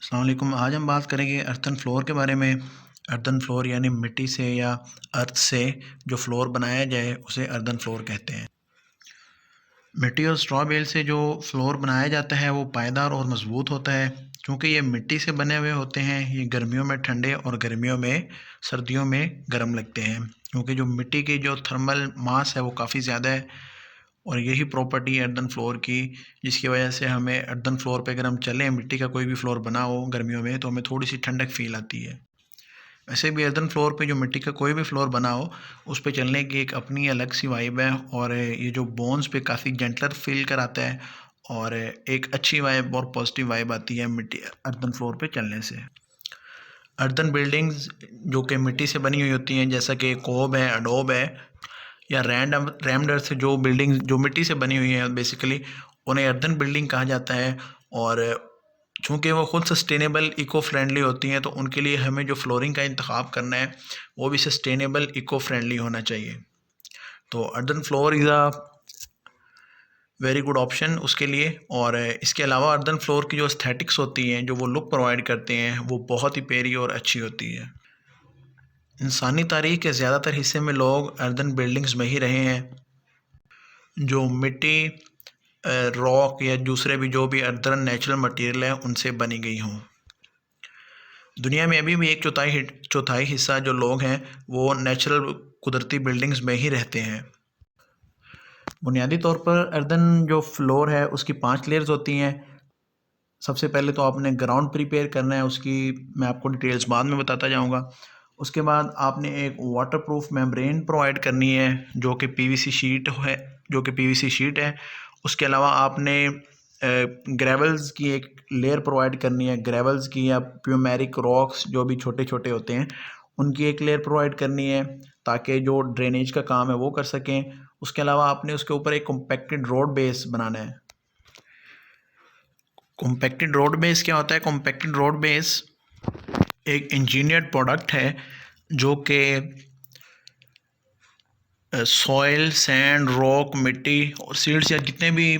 अस्सलाम वालेकुम। आज हम बात करेंगे अर्थन फ्लोर के बारे में। अर्थन फ्लोर यानी मिट्टी से या अर्थ से जो फ्लोर बनाया जाए उसे अर्थन फ्लोर कहते हैं। मिट्टी और स्ट्रॉ बेल से जो फ्लोर बनाया जाता है वो पायदार और मज़बूत होता है। क्योंकि ये मिट्टी से बने हुए होते हैं, ये गर्मियों में ठंडे और गर्मियों में सर्दियों में गर्म लगते हैं। क्योंकि जो मिट्टी की जो थर्मल मास है वो काफ़ी ज़्यादा है, और यही प्रॉपर्टी है अर्दन फ्लोर की, जिसकी वजह से हमें अर्दन फ्लोर पे अगर हम चलें, मिट्टी का कोई भी फ्लोर बना हो गर्मियों में, तो हमें थोड़ी सी ठंडक फील आती है। वैसे भी अर्दन फ्लोर पे जो मिट्टी का कोई भी फ्लोर बना हो, उस पे चलने की एक अपनी अलग सी वाइब है, और ये जो बोन्स पे काफ़ी जेंटलर फील कराता है, और एक अच्छी वाइब और पॉजिटिव वाइब आती है मिट्टी अर्दन फ्लोर पे चलने से। अर्दन बिल्डिंग्स जो कि मिट्टी से बनी हुई होती हैं, जैसा कि कोब है, अडोब है, या रैमडर से जो बिल्डिंग जो मिट्टी से बनी हुई है, बेसिकली उन्हें अर्दन बिल्डिंग कहा जाता है। और चूँकि वो खुद सस्टेनेबल इको फ्रेंडली होती हैं, तो उनके लिए हमें जो फ्लोरिंग का इंतखाब करना है वो भी सस्टेनेबल इको फ्रेंडली होना चाहिए। तो earthen floor is a very good option उसके लिए। और इसके अलावा अर्दन फ्लोर की जो एस्थेटिक्स होती हैं, जो वो लुक प्रोवाइड करते हैं, वो बहुत ही प्यारी और अच्छी होती है। इंसानी तारीख़ के ज़्यादातर हिस्से में लोग अर्दन बिल्डिंग्स में ही रहे हैं, जो मिट्टी, रॉक या दूसरे भी जो भी अदर नेचुरल मटेरियल है उनसे बनी गई हों। दुनिया में अभी भी एक चौथाई हिस्सा जो लोग हैं वो नेचुरल कुदरती बिल्डिंग्स में ही रहते हैं। बुनियादी तौर पर अर्दन जो फ्लोर है उसकी 5 लेयर्स होती हैं। सबसे पहले तो आपने ग्राउंड प्रिपेयर करना है, उसकी मैं आपको डिटेल्स बाद में बताता जाऊंगा। उसके बाद आपने एक वाटरप्रूफ मेम्ब्रेन प्रोवाइड करनी है, जो कि पीवीसी शीट है। उसके अलावा आपने ग्रेवल्स की एक लेयर प्रोवाइड करनी है, ग्रेवल्स की या प्यूमेरिक रॉक्स जो भी छोटे छोटे होते हैं उनकी एक लेयर प्रोवाइड करनी है, ताकि जो ड्रेनेज का काम है वो कर सकें। उसके अलावा आपने उसके ऊपर एक कॉम्पैक्टेड रोड बेस बनाना है। कॉम्पैक्टेड रोड बेस क्या होता है? कॉम्पैक्टेड रोड बेस एक इंजीनियर्ड प्रोडक्ट है, जो कि सॉइल, सैंड, रॉक, मिट्टी और सीड्स या जितने भी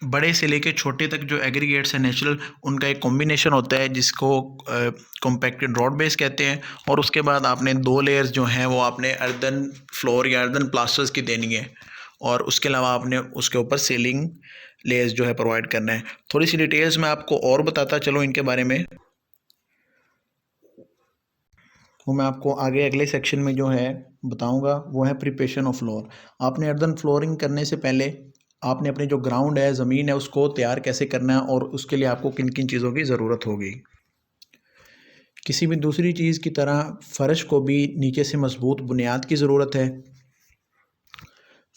बड़े से लेके छोटे तक जो एग्रीगेट्स हैं नेचुरल, उनका एक कॉम्बिनेशन होता है, जिसको कॉम्पैक्टेड रोड बेस कहते हैं। और उसके बाद आपने 2 लेयर्स जो हैं वो आपने अर्दन फ्लोर या अर्दन प्लास्टर्स की देनी है, और उसके अलावा आपने उसके ऊपर सीलिंग लेयर्स जो है प्रोवाइड करना है। थोड़ी सी डिटेल्स मैं आपको और बताता चलो इनके बारे में, वो मैं आपको आगे अगले सेक्शन में जो है बताऊंगा। वो है प्रिपरेशन ऑफ फ्लोर। आपने अर्दन फ्लोरिंग करने से पहले आपने अपने जो ग्राउंड है, ज़मीन है, उसको तैयार कैसे करना है, और उसके लिए आपको किन किन चीज़ों की ज़रूरत होगी। किसी भी दूसरी चीज़ की तरह फ़र्श को भी नीचे से मजबूत बुनियाद की ज़रूरत है।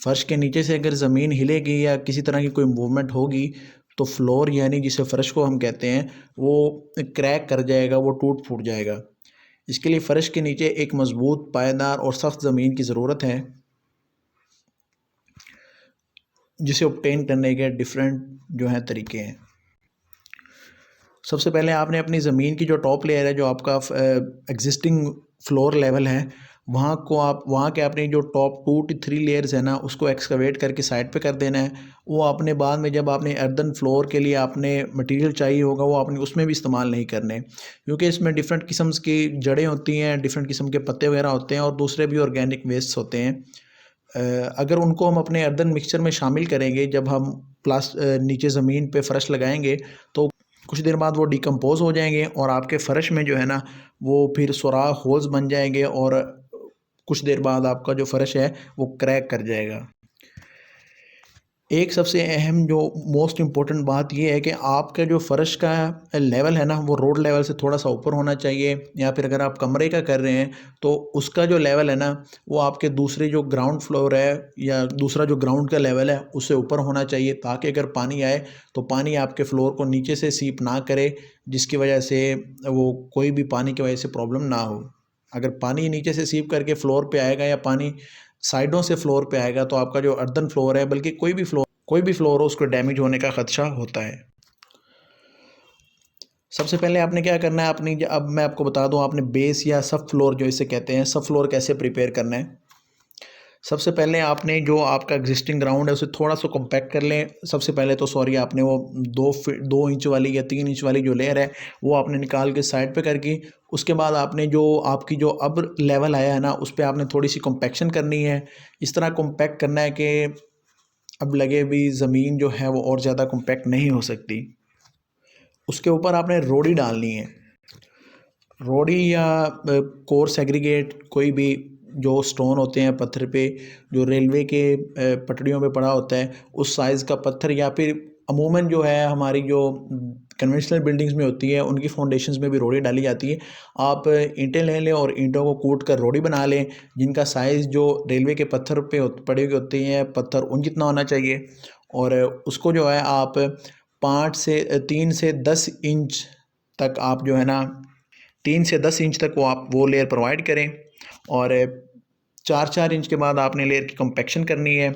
फ़र्श के नीचे से अगर ज़मीन हिलेगी या किसी तरह की कोई मूवमेंट होगी, तो फ्लोर यानी जिसे फ़र्श को हम कहते हैं वो क्रैक कर जाएगा, वो टूट फूट जाएगा। इसके लिए फ़र्श के नीचे एक मज़बूत, पायदार और सख्त ज़मीन की ज़रूरत है, जिसे ऑब्टेन करने के डिफरेंट जो हैं तरीके हैं। सबसे पहले आपने अपनी ज़मीन की जो टॉप लेयर है, जो आपका एग्जिस्टिंग फ्लोर लेवल है, वहाँ के आपने जो टॉप 2 to 3 लेयर्स है ना, उसको एक्सकवेट करके साइड पे कर देना है। वो आपने बाद में जब आपने अर्दन फ्लोर के लिए आपने मटेरियल चाहिए होगा, वो आपने उसमें भी इस्तेमाल नहीं करने, क्योंकि इसमें डिफरेंट किस्म की जड़ें होती हैं, डिफरेंट किस्म के पत्ते वगैरह होते हैं, और दूसरे भी ऑर्गेनिक वेस्ट होते हैं। अगर उनको हम अपने अर्दन मिक्सचर में शामिल करेंगे, जब हम नीचे ज़मीन पे फ़र्श लगाएंगे, तो कुछ देर बाद वो डिकम्पोज़ हो जाएंगे, और आपके फ़र्श में जो है ना वो फिर सुराख होल्स बन जाएंगे, और कुछ देर बाद आपका जो फ़र्श है वो क्रैक कर जाएगा। एक सबसे अहम जो मोस्ट इम्पोर्टेंट बात ये है कि आपका जो फ़र्श का लेवल है ना, वो रोड लेवल से थोड़ा सा ऊपर होना चाहिए, या फिर अगर आप कमरे का कर रहे हैं तो उसका जो लेवल है ना, वो आपके दूसरे जो ग्राउंड फ्लोर है या दूसरा जो ग्राउंड का लेवल है उससे ऊपर होना चाहिए, ताकि अगर पानी आए तो पानी आपके फ्लोर को नीचे से सीप ना करे, जिसकी वजह से वो कोई भी पानी की वजह से प्रॉब्लम ना हो। अगर पानी नीचे से सीप करके फ्लोर पे आएगा, या पानी साइडों से फ्लोर पे आएगा, तो आपका जो अर्दन फ्लोर है, बल्कि कोई भी फ्लोर हो, उसको डैमेज होने का खदशा होता है। सबसे पहले आपने क्या करना है, अब मैं आपको बता दूं, आपने बेस या सब फ्लोर जो इसे कहते हैं, सब फ्लोर कैसे प्रिपेयर करना है। सबसे पहले आपने जो आपका एग्जिस्टिंग ग्राउंड है उसे थोड़ा सा कॉम्पैक्ट कर लें। सबसे पहले तो सॉरी आपने वो 2 इंच वाली या 3 इंच वाली जो लेयर है वो आपने निकाल के साइड पे करके, उसके बाद आपने जो आपकी जो अब लेवल आया है ना उस पर आपने थोड़ी सी कॉम्पैक्शन करनी है। इस तरह कॉम्पैक्ट करना है कि अब लगे भी ज़मीन जो है वो और ज़्यादा कॉम्पैक्ट नहीं हो सकती। उसके ऊपर आपने रोड़ी डालनी है। रोड़ी या कोर्स एग्रीगेट कोई भी जो स्टोन होते हैं पत्थर पे, जो रेलवे के पटरियों पे पड़ा होता है उस साइज़ का पत्थर, या फिर अमूमन जो है हमारी जो कन्वेंशनल बिल्डिंग्स में होती है उनकी फाउंडेशंस में भी रोड़ी डाली जाती है। आप ईंटें ले लें और ईंटों को कूट कर रोड़ी बना लें, जिनका साइज़ जो रेलवे के पत्थर पे पड़े हुए होते हैं पत्थर उन जितना होना चाहिए। और उसको जो है आप 3 से 10 इंच तक आप जो है ना 3 से 10 इंच तक वो लेयर प्रोवाइड करें। और 4-4 इंच के बाद आपने लेयर की कम्पेक्शन करनी है।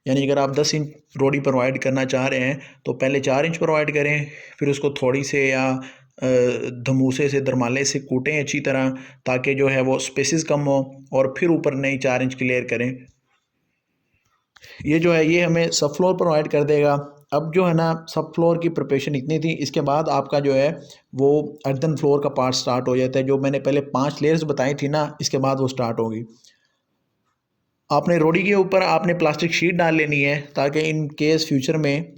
यानी अगर आप 10 इंच रोडी प्रोवाइड करना चाह रहे हैं तो पहले 4 इंच प्रोवाइड करें, फिर उसको थोड़ी से या धमूसे से दरमाले से कूटें अच्छी तरह, ताकि जो है वो स्पेसिस कम हो, और फिर ऊपर नई 4 इंच की लेयर करें। ये जो है ये हमें सब फ्लोर प्रोवाइड कर देगा। अब जो है ना सब फ्लोर की प्रिपरेशन इतनी थी, इसके बाद आपका जो है वो अर्दन फ्लोर का पार्ट स्टार्ट हो जाता है। जो मैंने पहले 5 लेयर्स बताई थी ना, इसके बाद वो स्टार्ट होगी। आपने रोडी के ऊपर आपने प्लास्टिक शीट डाल लेनी है, ताकि इन केस फ्यूचर में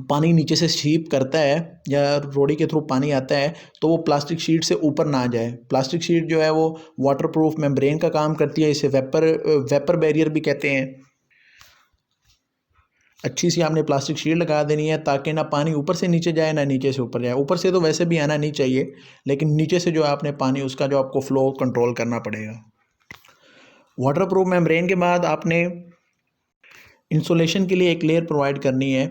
पानी नीचे से सीप करता है या रोडी के थ्रू पानी आता है तो वो प्लास्टिक शीट से ऊपर ना जाए। प्लास्टिक शीट जो है वो वाटरप्रूफ मेम्ब्रेन का काम करती है, इसे वेपर बैरियर भी कहते हैं। अच्छी सी आपने प्लास्टिक शीट लगा देनी है, ताकि ना पानी ऊपर से नीचे जाए ना नीचे से ऊपर जाए। ऊपर से तो वैसे भी आना नहीं चाहिए, लेकिन नीचे से जो है आपने पानी उसका जो आपको फ्लो कंट्रोल करना पड़ेगा। वाटरप्रूफ मेम्ब्रेन के बाद आपने इंसुलेशन के लिए एक लेयर प्रोवाइड करनी है।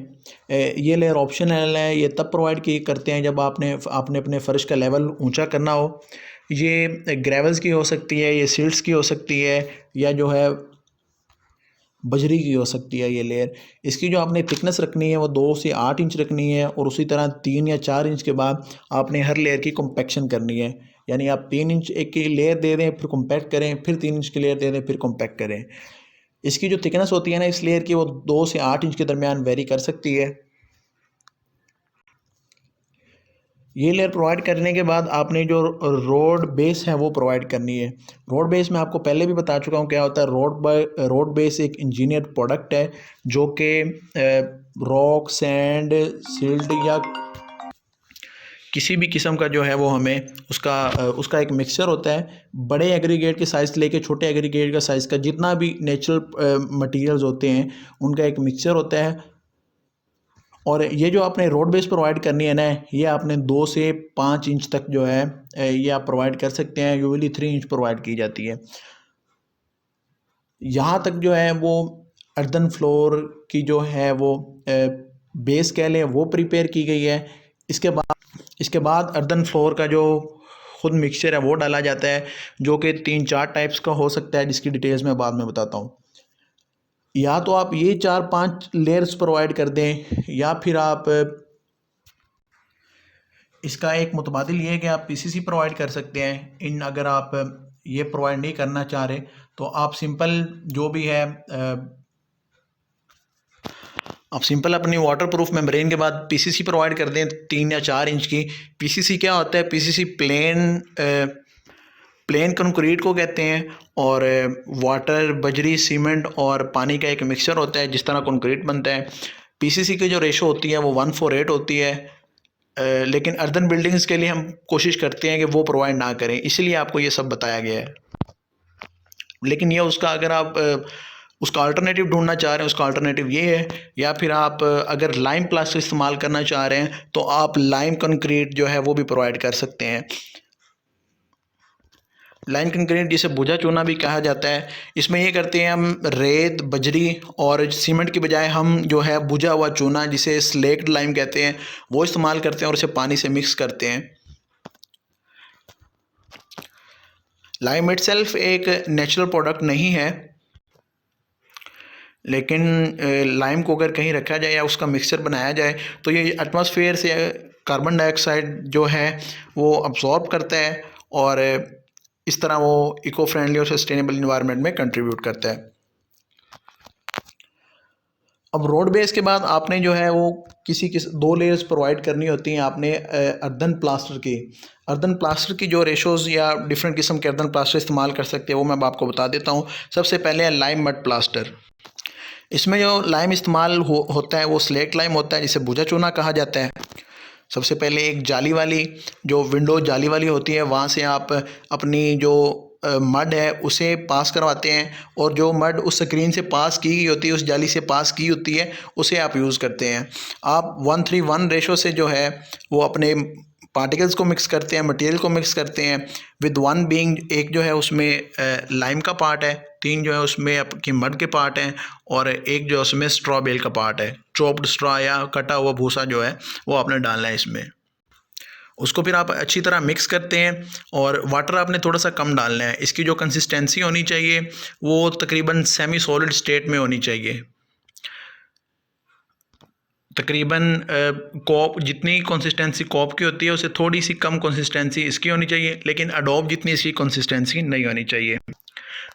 ये लेयर ऑप्शनल है, ये तब प्रोवाइड की करते हैं जब आपने अपने फ़र्श का लेवल ऊंचा करना हो। ये ग्रेवल्स की हो सकती है, ये सिल्ट्स की हो सकती है, या जो है बजरी की हो सकती है ये लेयर। इसकी जो आपने थिकनेस रखनी है वो 2 से 8 इंच रखनी है, और उसी तरह 3 या 4 इंच के बाद आपने हर लेयर की कॉम्पैक्शन करनी है। यानी आप 3 इंच एक की लेयर दे दें, फिर कॉम्पैक्ट करें, फिर 3 इंच की लेयर दे दें, फिर कॉम्पैक्ट करें। इसकी जो थिकनेस होती है ना इस लेयर की, वो 2 से 8 इंच के दरमियान वेरी कर सकती है। ये लेयर प्रोवाइड करने के बाद आपने जो रोड बेस है वो प्रोवाइड करनी है। रोड बेस मैं आपको पहले भी बता चुका हूँ क्या होता है। रोड बेस एक इंजीनियर्ड प्रोडक्ट है, जो कि रॉक, सैंड, सिल्ट या किसी भी किस्म का जो है वो हमें उसका एक मिक्सचर होता है। बड़े एग्रीगेट के साइज़ लेके छोटे एग्रीगेट का साइज़ का जितना भी नेचुरल मटेरियल्स होते हैं उनका एक मिक्सचर होता है। और ये जो आपने रोड बेस प्रोवाइड करनी है ना, ये आपने 2 से 5 इंच तक जो है ये आप प्रोवाइड कर सकते हैं। यूजुअली 3 इंच प्रोवाइड की जाती है। यहाँ तक जो है वो अर्दन फ्लोर की जो है वो बेस कह लें वो प्रिपेयर की गई है। इसके बाद अर्दन फ्लोर का जो खुद मिक्सचर है वो डाला जाता है, जो कि 3-4 टाइप्स का हो सकता है, जिसकी डिटेल्स मैं बाद में बताता हूँ। या तो आप ये 4-5 लेयर्स प्रोवाइड कर दें, या फिर आप इसका एक मुतबादिल ये है कि आप पीसीसी प्रोवाइड कर सकते हैं। अगर आप ये प्रोवाइड नहीं करना चाह रहे तो आप सिंपल जो भी है आप सिंपल अपनी वाटरप्रूफ मेम्ब्रेन के बाद पीसीसी प्रोवाइड कर दें 3 या 4 इंच की। पीसीसी क्या होता है? पीसीसी प्लेन कंक्रीट को कहते हैं, और वाटर, बजरी, सीमेंट और पानी का एक मिक्सचर होता है जिस तरह कंक्रीट बनता है। पीसीसी की जो रेशो होती है वो 1:8 होती है। लेकिन अर्दन बिल्डिंग्स के लिए हम कोशिश करते हैं कि वो प्रोवाइड ना करें, इसलिए आपको ये सब बताया गया है। लेकिन ये उसका अगर आप उसका अल्टरनेटिव ढूंढना चाह रहे हैं, उसका अल्टरनेटिव ये है। या फिर आप अगर लाइम प्लास्टर इस्तेमाल करना चाह रहे हैं तो आप लाइम कंक्रीट जो है वो भी प्रोवाइड कर सकते हैं। लाइम कंक्रीट जिसे बुझा चूना भी कहा जाता है, इसमें ये करते हैं हम रेत, बजरी और सीमेंट की बजाय हम जो है बुझा हुआ चूना जिसे स्लेक्ड लाइम कहते हैं वो इस्तेमाल करते हैं और इसे पानी से मिक्स करते हैं। लाइम इटसेल्फ एक नेचुरल प्रोडक्ट नहीं है, लेकिन लाइम को अगर कहीं रखा जाए या उसका मिक्सचर बनाया जाए तो ये एटमॉस्फेयर से कार्बन डाइऑक्साइड जो है वो अब्सॉर्ब करता है, और इस तरह वो इको फ्रेंडली और सस्टेनेबल इन्वायरमेंट में कंट्रीब्यूट करता है। अब रोड बेस के बाद आपने जो है वो किसी दो लेयर्स प्रोवाइड करनी होती हैं आपने अर्दन प्लास्टर की। अर्दन प्लास्टर की जो रेशोज़ या डिफरेंट किस्म के अर्दन प्लास्टर इस्तेमाल कर सकते हैं वो मैं आपको बता देता हूँ। सबसे पहले है लाइम मड प्लास्टर। इसमें जो लाइम इस्तेमाल होता है वो स्लेट लाइम होता है, जिसे भुजा चूना कहा जाता है। सबसे पहले एक जाली वाली जो विंडो जाली वाली होती है वहाँ से आप अपनी जो मड है उसे पास करवाते हैं, और जो मड उस स्क्रीन से पास की गई होती है, उस जाली से पास की होती है, उसे आप यूज़ करते हैं। आप 1:1 रेशो से जो है वो अपने पार्टिकल्स को मिक्स करते हैं, मटेरियल को मिक्स करते हैं, विद 1 बीइंग एक जो है उसमें लाइम का पार्ट है, 3 जो है उसमें आपकी मड के पार्ट हैं, और एक जो है उसमें स्ट्रॉ बेल का पार्ट है। चॉप्ड स्ट्रॉ या कटा हुआ भूसा जो है वो आपने डालना है इसमें। उसको फिर आप अच्छी तरह मिक्स करते हैं, और वाटर आपने थोड़ा सा कम डालना है। इसकी जो कंसिस्टेंसी होनी चाहिए वो तकरीबन सेमी सॉलिड स्टेट में होनी चाहिए। तकरीबन कॉप जितनी कंसिस्टेंसी कॉप की होती है उससे थोड़ी सी कम कंसिस्टेंसी इसकी होनी चाहिए, लेकिन एडोब जितनी इसकी कंसिस्टेंसी नहीं होनी चाहिए।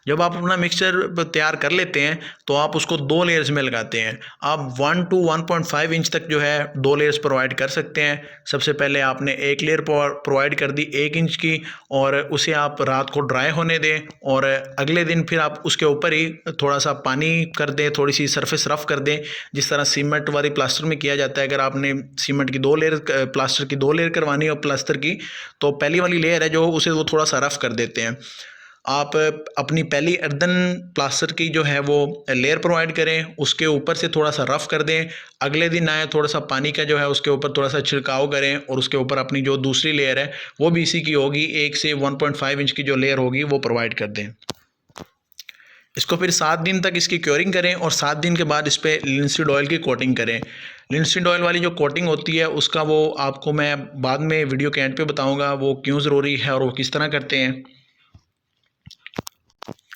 जब आप अपना मिक्सचर तैयार कर लेते हैं तो आप उसको 2 लेयर्स में लगाते हैं। आप 1 to 1.5 इंच तक जो है 2 लेयर्स प्रोवाइड कर सकते हैं। सबसे पहले आपने एक लेयर प्रोवाइड कर दी 1 इंच की, और उसे आप रात को ड्राई होने दें, और अगले दिन फिर आप उसके ऊपर ही थोड़ा सा पानी कर दें, थोड़ी सी सरफेस रफ़ कर दें, जिस तरह सीमेंट वाली प्लास्टर में किया जाता है। अगर आपने सीमेंट की 2 लेयर प्लास्टर की 2 लेयर करवानी हो प्लास्टर की, तो पहली वाली लेयर है जो उसे वो थोड़ा सा रफ़ कर देते हैं। आप अपनी पहली अर्दन प्लास्टर की जो है वो लेयर प्रोवाइड करें, उसके ऊपर से थोड़ा सा रफ़ कर दें। अगले दिन आए थोड़ा सा पानी का जो है उसके ऊपर थोड़ा सा छिड़काव करें, और उसके ऊपर अपनी जो दूसरी लेयर है वो भी इसी की होगी, 1 से 1.5 इंच की जो लेयर होगी वो प्रोवाइड कर दें। इसको फिर 7 दिन तक इसकी क्योरिंग करें, और 7 दिन के बाद इस पर लिनसीड ऑयल की कोटिंग करें। लिनसीड ऑयल वाली जो कोटिंग होती है उसका वो आपको मैं बाद में वीडियो के एंड पे बताऊँगा वो क्यों ज़रूरी है और वो किस तरह करते हैं।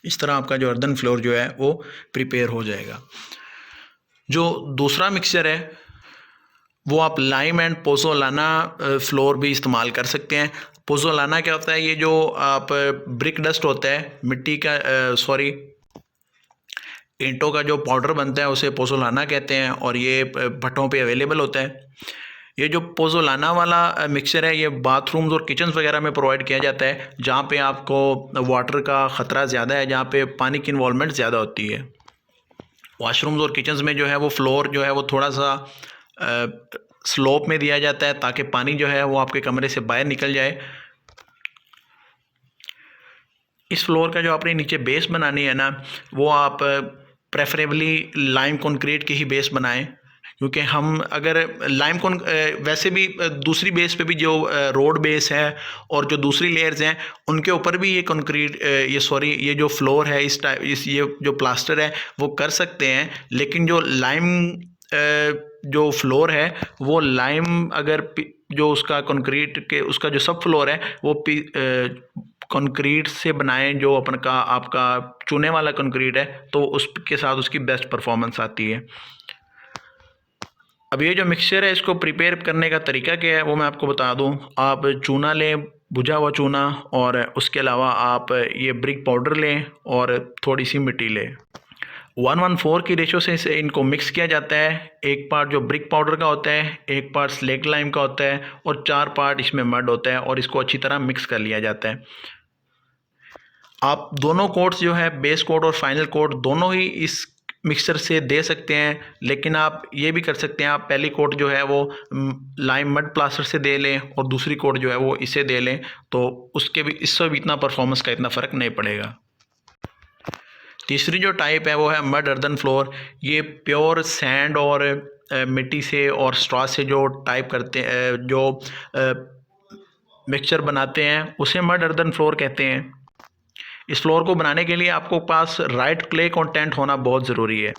इस तरह आपका जो अर्दन फ्लोर जो है वो प्रिपेयर हो जाएगा। जो दूसरा मिक्सचर है वो आप लाइम एंड पोज़ोलाना फ्लोर भी इस्तेमाल कर सकते हैं। पोज़ोलाना क्या होता है, ये जो आप ब्रिक डस्ट होता है, मिट्टी का ईंटों का जो पाउडर बनता है उसे पोज़ोलाना कहते हैं, और ये भट्टों पे अवेलेबल होता है। ये जो पोज़ोलाना वाला मिक्सचर है ये बाथरूम्स और किचन्स वगैरह में प्रोवाइड किया जाता है, जहाँ पे आपको वाटर का ख़तरा ज़्यादा है, जहाँ पे पानी की इन्वॉल्वमेंट ज़्यादा होती है। वॉशरूम्स और किचन्स में जो है वो फ्लोर जो है वो थोड़ा सा स्लोप में दिया जाता है, ताकि पानी जो है वो आपके कमरे से बाहर निकल जाए। इस फ्लोर का जो आपने नीचे बेस बनानी है ना, वो आप प्रेफरेबली लाइम कंक्रीट की ही बेस बनाएं, क्योंकि हम अगर लाइम कौन वैसे भी दूसरी बेस पे भी जो रोड बेस है और जो दूसरी लेयर्स हैं उनके ऊपर भी ये कंक्रीट ये जो फ्लोर है ये जो प्लास्टर है वो कर सकते हैं, लेकिन जो लाइम जो फ्लोर है वो लाइम अगर जो उसका कंक्रीट के उसका जो सब फ्लोर है वो कंक्रीट से बनाएं, जो आपका चूने वाला कंक्रीट है, तो उसके साथ उसकी बेस्ट परफॉर्मेंस आती है। अब ये जो मिक्सचर है इसको प्रिपेयर करने का तरीका क्या है वो मैं आपको बता दूं। आप चूना लें, भुजा हुआ चूना, और उसके अलावा आप ये ब्रिक पाउडर लें और थोड़ी सी मिट्टी लें। 1:4 की रेशो से इनको मिक्स किया जाता है। एक पार्ट जो ब्रिक पाउडर का होता है, एक पार्ट स्लेट लाइम का होता है, और 4 पार्ट इसमें मड होता है, और इसको अच्छी तरह मिक्स कर लिया जाता है। आप दोनों कोट्स जो है बेस कोट और फाइनल कोट दोनों ही इस मिक्सचर से दे सकते हैं, लेकिन आप ये भी कर सकते हैं, आप पहली कोट जो है वो लाइम मड प्लास्टर से दे लें और दूसरी कोट जो है वो इसे दे लें, तो इससे भी इतना परफॉर्मेंस का इतना फ़र्क नहीं पड़ेगा। तीसरी जो टाइप है वो है मड अर्दन फ्लोर। ये प्योर सैंड और मिट्टी से और स्ट्रॉ से जो टाइप करते हैं, जो मिक्सचर बनाते हैं उसे मड अर्दन फ्लोर कहते हैं। इस फ्लोर को बनाने के लिए आपको पास राइट क्ले कंटेंट होना बहुत ज़रूरी है।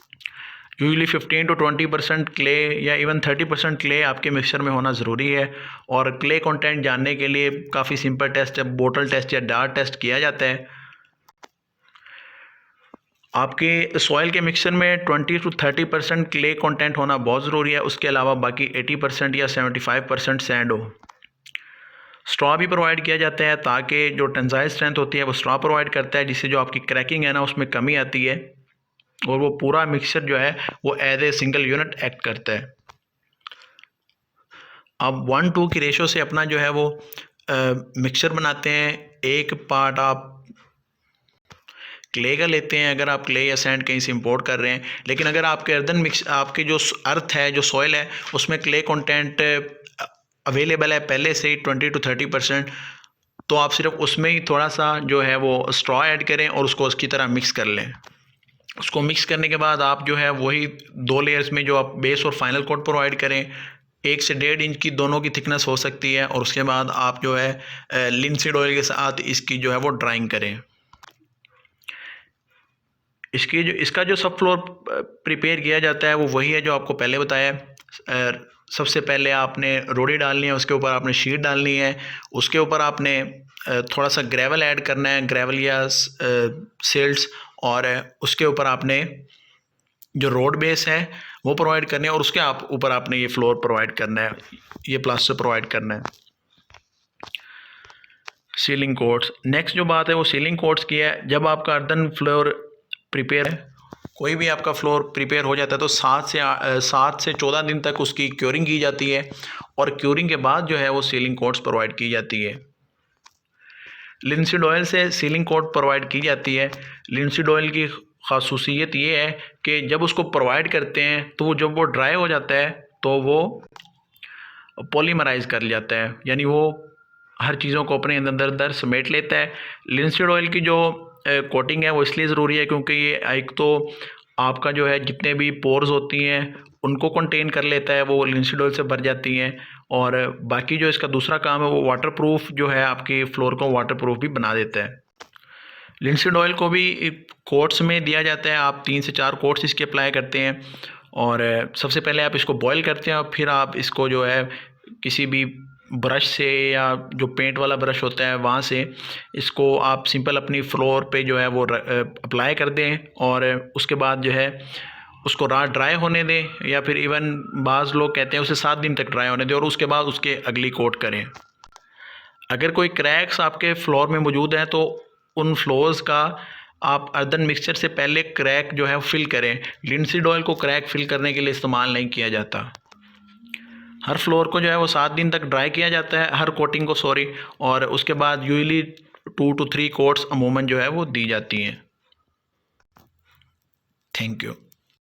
यूजुअली 15 to 20% क्ले या इवन 30% क्ले आपके मिक्सचर में होना ज़रूरी है। और क्ले कंटेंट जानने के लिए काफ़ी सिंपल टेस्ट है, बोटल टेस्ट या डार्ट टेस्ट किया जाता है। आपके सॉइल के मिक्सचर में 20 to 30% क्ले कंटेंट होना बहुत ज़रूरी है। उसके अलावा बाकी 80% या 75% सैंड हो। स्ट्रॉ भी प्रोवाइड किया जाता है, ताकि जो टेंसाइल स्ट्रेंथ होती है वो स्ट्रॉ प्रोवाइड करता है, जिससे जो आपकी क्रैकिंग है ना उसमें कमी आती है। और वो पूरा मिक्सचर जो है वो as a single unit act करता है। अब 1:2 की रेशो से अपना जो है वो मिक्सचर बनाते हैं। एक पार्ट आप क्ले का लेते हैं, अगर आप क्ले या सैंड कहीं से इंपोर्ट कर रहे हैं। लेकिन अगर आपके आपके जो अर्थ है, जो सॉइल है, उसमें क्ले कंटेंट अवेलेबल है पहले से ही 20 to 30%, तो आप सिर्फ उसमें ही थोड़ा सा जो है वो स्ट्रॉ ऐड करें और उसको उसकी तरह मिक्स कर लें। उसको मिक्स करने के बाद आप जो है वही 2 लेयर्स में जो आप बेस और फाइनल कोट प्रोवाइड करें। 1 से 1.5 इंच की दोनों की थिकनेस हो सकती है, और उसके बाद आप जो है लिनसीड ऑयल के साथ इसकी जो है वो ड्राइंग करें। इसका जो सब फ्लोर प्रिपेयर किया जाता है वो वही है जो आपको पहले बताया है। सबसे पहले आपने रोड़ी डालनी है, उसके ऊपर आपने शीट डालनी है, उसके ऊपर आपने थोड़ा सा ग्रेवल ऐड करना है, ग्रेवल या सिल्ट्स, और उसके ऊपर आपने जो रोड बेस है वो प्रोवाइड करनी है, और उसके ऊपर आपने ये फ्लोर प्रोवाइड करना है, ये प्लास्टर प्रोवाइड करना है। सीलिंग कोट्स, नेक्स्ट जो बात है वो सीलिंग कोट्स की है। जब आपका अर्दन फ्लोर प्रिपेयर है, कोई भी आपका फ्लोर प्रिपेयर हो जाता है तो 7 से 14 दिन तक उसकी क्योरिंग की जाती है, और क्योरिंग के बाद जो है वो सीलिंग कोट्स प्रोवाइड की जाती है। लिनसीड ऑयल से सीलिंग कोट प्रोवाइड की जाती है। लिनसीड ऑयल की खासूसियत ये है कि जब उसको प्रोवाइड करते हैं तो जब वो ड्राई हो जाता है तो वो पॉलीमराइज कर जाता है, यानी वो हर चीज़ों को अपने अंदर समेट लेता है। लिनसीड ऑयल की जो कोटिंग है वो इसलिए ज़रूरी है क्योंकि ये एक तो आपका जो है जितने भी पोर्स होती हैं उनको कंटेन कर लेता है, वो लिनसीड ऑयल से भर जाती हैं, और बाकी जो इसका दूसरा काम है वो वाटरप्रूफ जो है आपके फ्लोर को वाटरप्रूफ भी बना देता है। लिनसीड ऑयल को भी कोट्स में दिया जाता है, आप 3 से 4 कोट्स इसके अप्लाई करते हैं, और सबसे पहले आप इसको बॉयल करते हैं और फिर आप इसको जो है किसी भी ब्रश से या जो पेंट वाला ब्रश होता है वहाँ से इसको आप सिंपल अपनी फ्लोर पे जो है वो अप्लाई कर दें, और उसके बाद जो है उसको रात ड्राई होने दें, या फिर इवन बाज़ लोग कहते हैं उसे 7 दिन तक ड्राई होने दें, और उसके बाद उसके अगली कोट करें। अगर कोई क्रैक्स आपके फ्लोर में मौजूद हैं तो उन फ्लोर्स का आप अर्दन मिक्सचर से पहले क्रैक जो है फिल करें। लिनसीड ऑयल को क्रैक फिल करने के लिए इस्तेमाल नहीं किया जाता। हर फ्लोर को जो है वो 7 दिन तक ड्राई किया जाता है, हर कोटिंग को सॉरी, और उसके बाद यूजली 2 to 3 कोट्स अमूमन जो है वो दी जाती हैं। Thank you.